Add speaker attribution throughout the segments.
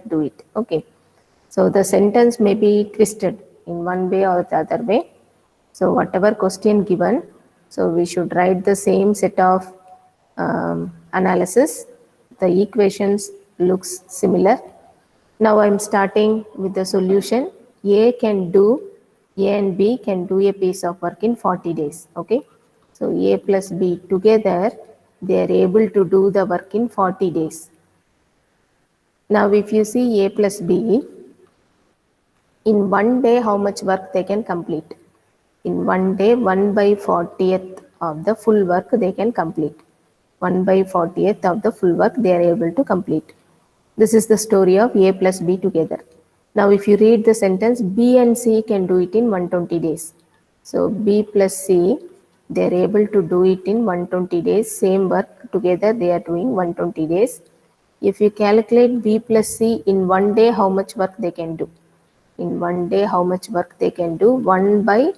Speaker 1: do it. Okay. So the sentence may be twisted in one way or the other way. So whatever question given, so we should write the same set of analysis. The equations looks similar. Now I'm starting with the solution. A and B can do a piece of work in 40 days. Okay. So A plus B together, they are able to do the work in 40 days. Now if you see A plus B, in one day how much work they can complete? In one day, 1 by 40th of the full work they can complete. 1 by 40th of the full work they are able to complete. This is the story of A plus B together. Now if you read the sentence, B and C can do it in 120 days. So B plus C, they are able to do it in 120 days. Same work together they are doing 120 days. If you calculate B plus C in one day, how much work they can do? In one day, how much work they can do? 1 by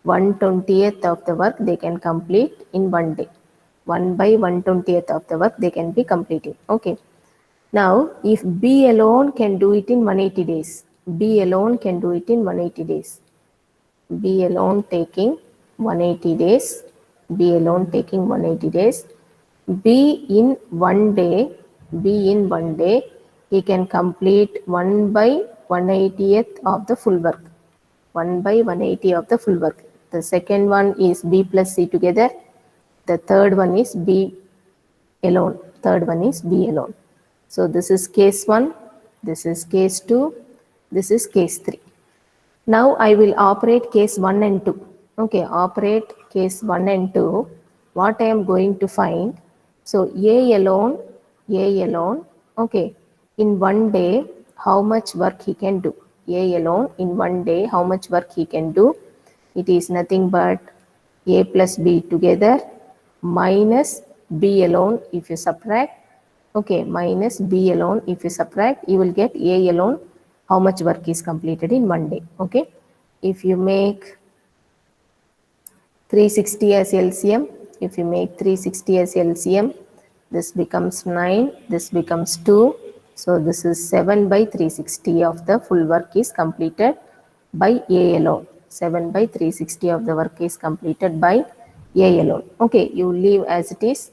Speaker 1: 1/20th of the work they can complete in one day. 1 by 1/20th of the work they can be completing. Okay. Now, if B alone can do it in 180 days, B alone can do it in 180 days. B alone taking 180 days, B alone taking 180 days. B in one day, he can complete 1 by 180th of the full work. 1 by 180 of the full work. The second one is B plus C together. The third one is B alone. Third one is B alone. So this is case 1, this is case 2, this is case 3. Now I will operate case 1 and 2. Okay, operate case 1 and 2. What I am going to find? So A alone, okay, in one day, how much work he can do? A alone in one day, how much work he can do? It is nothing but A plus B together minus B alone if you subtract. Okay, minus B alone if you subtract, you will get A alone how much work is completed in one day. Okay, if you make 360 as LCM, if you make 360 as LCM, this becomes 9, this becomes 2. So this is 7 by 360 of the full work is completed by A alone. 7 by 360 of the work is completed by A alone. Okay, you leave as it is.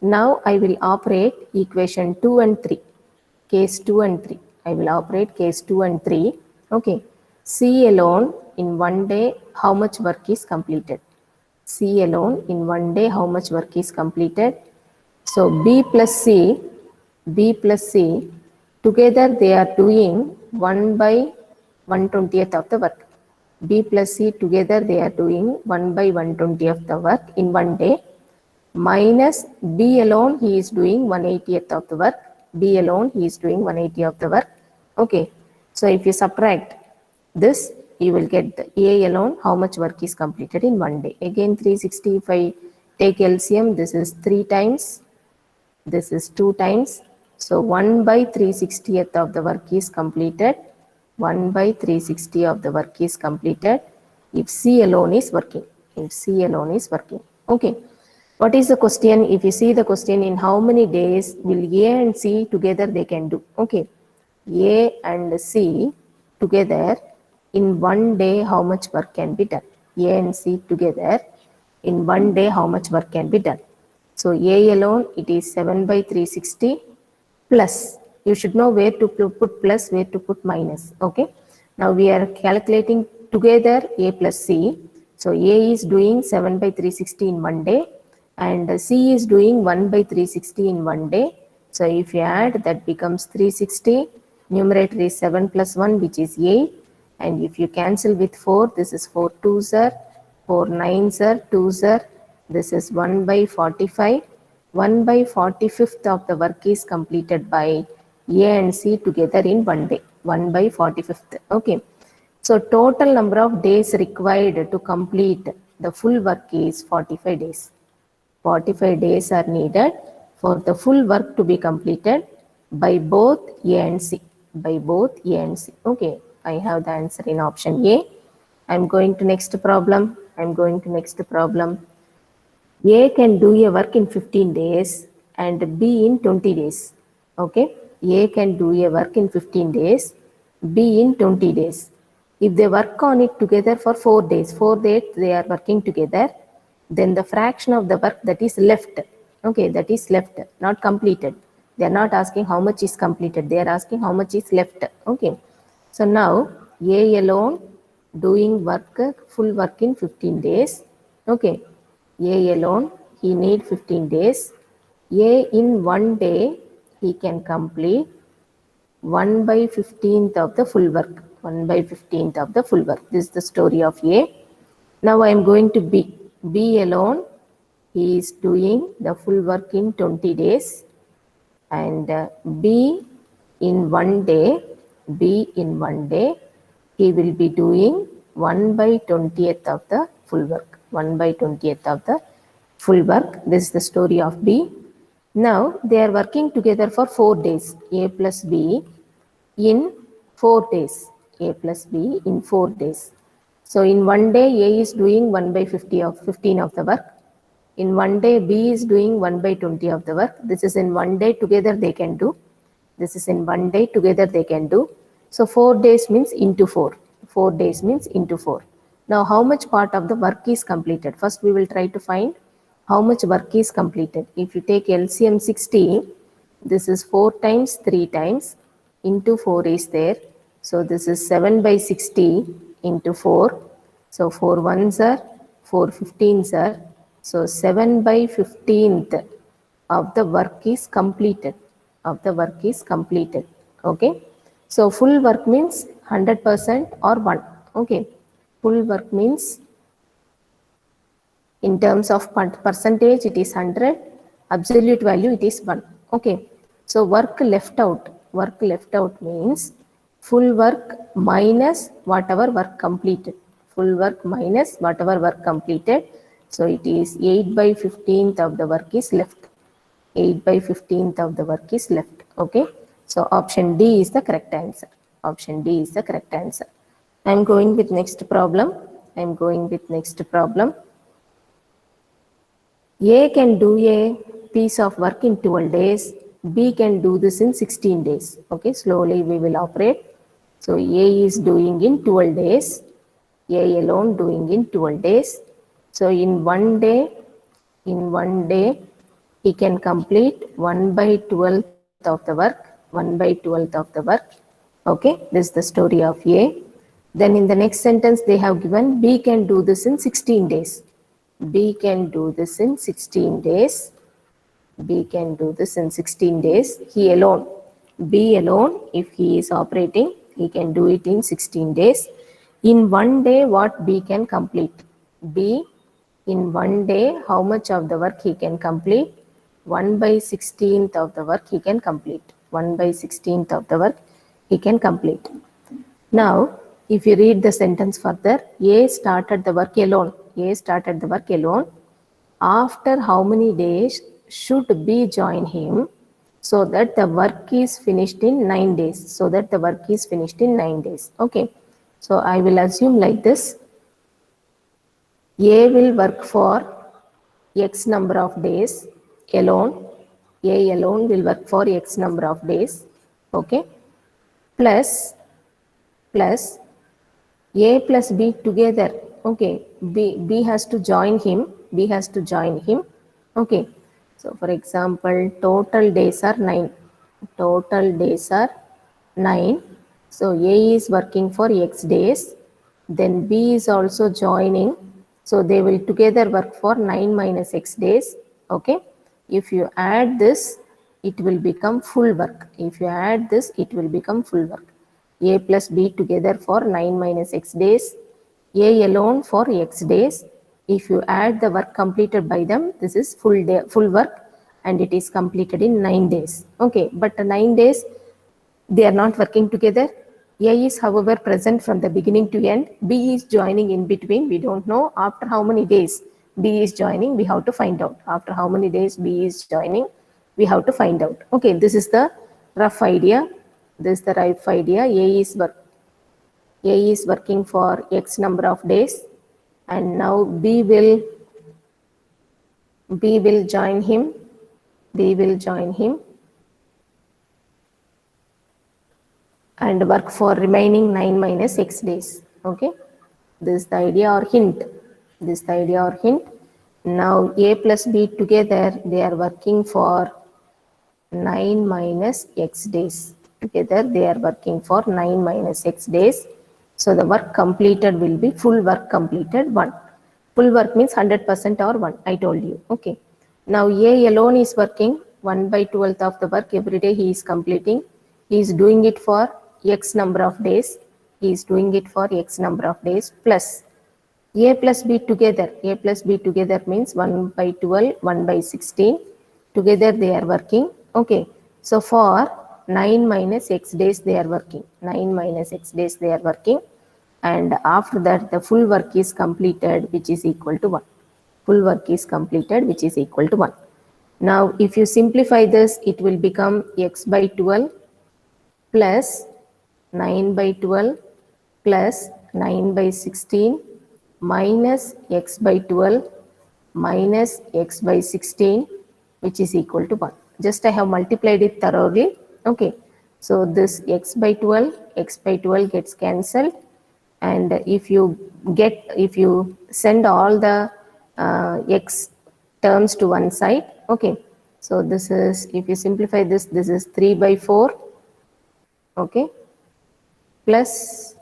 Speaker 1: Now I will operate equation 2 and 3. Case 2 and 3. I will operate case 2 and 3. Okay. C alone in one day, how much work is completed? C alone in one day, how much work is completed? So B plus C, together they are doing 1 by 1/20th of the work. B plus C together they are doing 1 by 1/20th of the work in one day, minus B alone he is doing 1/80th of the work. B alone he is doing 1/80 of the work. Okay. So if you subtract this, you will get the A alone how much work is completed in one day. Again 360, if I take LCM, this is 3 times, this is 2 times. So 1 by 360th of the work is completed. 1 by 360 of the work is completed if C alone is working. If C alone is working. Okay. What is the question? If you see the question, in how many days will A and C together they can do? Okay. A and C together in one day how much work can be done? A and C together in one day how much work can be done? So A alone it is 7 by 360 plus. You should know where to put plus, where to put minus. Okay. Now we are calculating together A plus C. So A is doing 7 by 360 in one day and C is doing 1 by 360 in one day. So if you add, that becomes 360. Numerator is 7 plus 1, which is 8. And if you cancel with 4, this is 4 2s are, 4 9s are, 2s are. This is 1 by 45. 1 by 45th of the work is completed by A and C together in one day. 1 by 45th. Okay. So total number of days required to complete the full work is 45 days. 45 days are needed for the full work to be completed by both A and C. By both A and C. Okay, I have the answer in option A. I'm going to next problem. A can do a work in 15 days and B in 20 days. Okay, A can do a work in 15 days, B in 20 days. If they work on it together for 4 days, 4 days they are working together, then the fraction of the work that is left, okay, that is left, not completed. They are not asking how much is completed, they are asking how much is left, okay. So now A alone doing work, full work in 15 days, okay. A alone, he need 15 days. A in one day, he can complete 1 by 15th of the full work. 1 by 15th of the full work. This is the story of A. Now I am going to B. B alone, he is doing the full work in 20 days. And B in one day, he will be doing 1 by 20th of the full work. 1 by 20th of the full work. This is the story of B. Now they are working together for 4 days, A plus B in 4 days, A plus B in 4 days. So in one day A is doing 1 by 15 of the work. In one day B is doing 1 by 20 of the work. This is in one day together they can do. This is in one day together they can do. So 4 days means into 4. 4 days means into 4. Now how much part of the work is completed? First we will try to find how much work is completed. If you take LCM 60, this is 4 times 3 times into 4 is there. So this is 7 by 60 into 4. So 4 ones are 4 15s are. So 7 by 15th of the work is completed. Of the work is completed. Okay. So full work means 100% or 1. Okay. Full work means in terms of percentage it is 100, absolute value it is 1. Okay. So work left out means full work minus whatever work completed. Full work minus whatever work completed. So it is 8 by 15th of the work is left. 8 by 15th of the work is left. Okay. So option D is the correct answer. Option D is the correct answer. I am going with next problem. A can do a piece of work in 12 days. B can do this in 16 days. Okay, slowly we will operate. So A is doing in 12 days. A alone doing in 12 days. So in one day, he can complete 1 by 12th of the work. 1 by 12th of the work. Okay, this is the story of A. Then in the next sentence they have given B can do this in 16 days. B can do this in 16 days. B can do this in 16 days. He alone. B alone, if he is operating, he can do it in 16 days. In one day, what B can complete? B, in one day, how much of the work he can complete? 1 by 16th of the work he can complete. 1 by 16th of the work he can complete. Now, if you read the sentence further, A started the work alone. A started the work alone. After how many days should B join him so that the work is finished in 9 days? So that the work is finished in 9 days. Okay. So I will assume like this. A will work for X number of days alone. A alone will work for X number of days. Okay. Plus A plus B together. Okay, B has to join him. B has to join him. Okay, so for example, total days are 9. Total days are 9. So A is working for X days. Then B is also joining. So they will together work for 9 minus X days. Okay, if you add this, it will become full work. If you add this, it will become full work. A plus B together for 9 minus X days, A alone for X days. If you add the work completed by them, this is full work and it is completed in 9 days. Okay, but 9 days, they are not working together. A is however present from the beginning to end. B is joining in between. We don't know after how many days B is joining. We have to find out. After how many days B is joining, we have to find out. Okay, this is the rough idea. This is the rough idea. A is working for X number of days, and now B will join him. B will join him. and work for remaining 9 minus x days. Okay, this is the idea or hint. This is the idea or hint. Now a plus b together, they are working for 9 minus x days. Together they are working for 9 minus x days. So the work completed will be full work completed 1. Full work means 100% or 1, I told you. Okay. Now A alone is working 1 by 12th of the work every day he is completing. He is doing it for x number of days. He is doing it for x number of days plus a plus b together. A plus b together means 1 by 12, 1 by 16. Together they are working. Okay. So for 9 minus x days they are working. 9 minus x days they are working. And after that the full work is completed, which is equal to 1. Full work is completed, which is equal to 1. Now if you simplify this, it will become x by 12 plus 9 by 12 plus 9 by 16 minus x by 12 minus x by 16, which is equal to 1. Just I have multiplied it thoroughly. Okay. So this x by 12 gets cancelled. And if you send all the x terms to one side, okay. So this is, if you simplify this is 3 by 4, okay, plus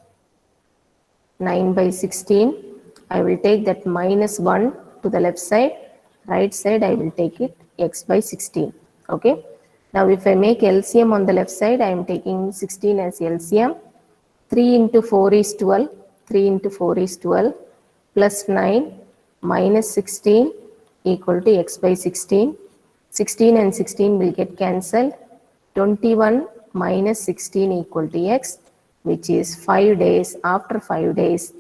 Speaker 1: 9 by 16. I will take that minus 1 to the left side. Right side I will take it x by 16. Okay. Now if I make LCM on the left side, I am taking 16 as LCM. 3 into 4 is 12. 3 into 4 is 12 plus 9 minus 16 equal to x by 16. 16 and 16 will get cancelled. 21 minus 16 equal to x, which is 5 days. After 5 days,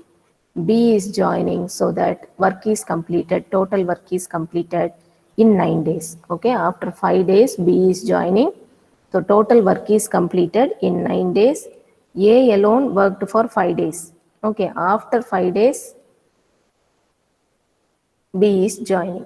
Speaker 1: B is joining, so that work is completed, total work is completed in 9 days. Okay, after 5 days, B is joining. So total work is completed in 9 days. A alone worked for 5 days. Okay, after 5 days, B is joining.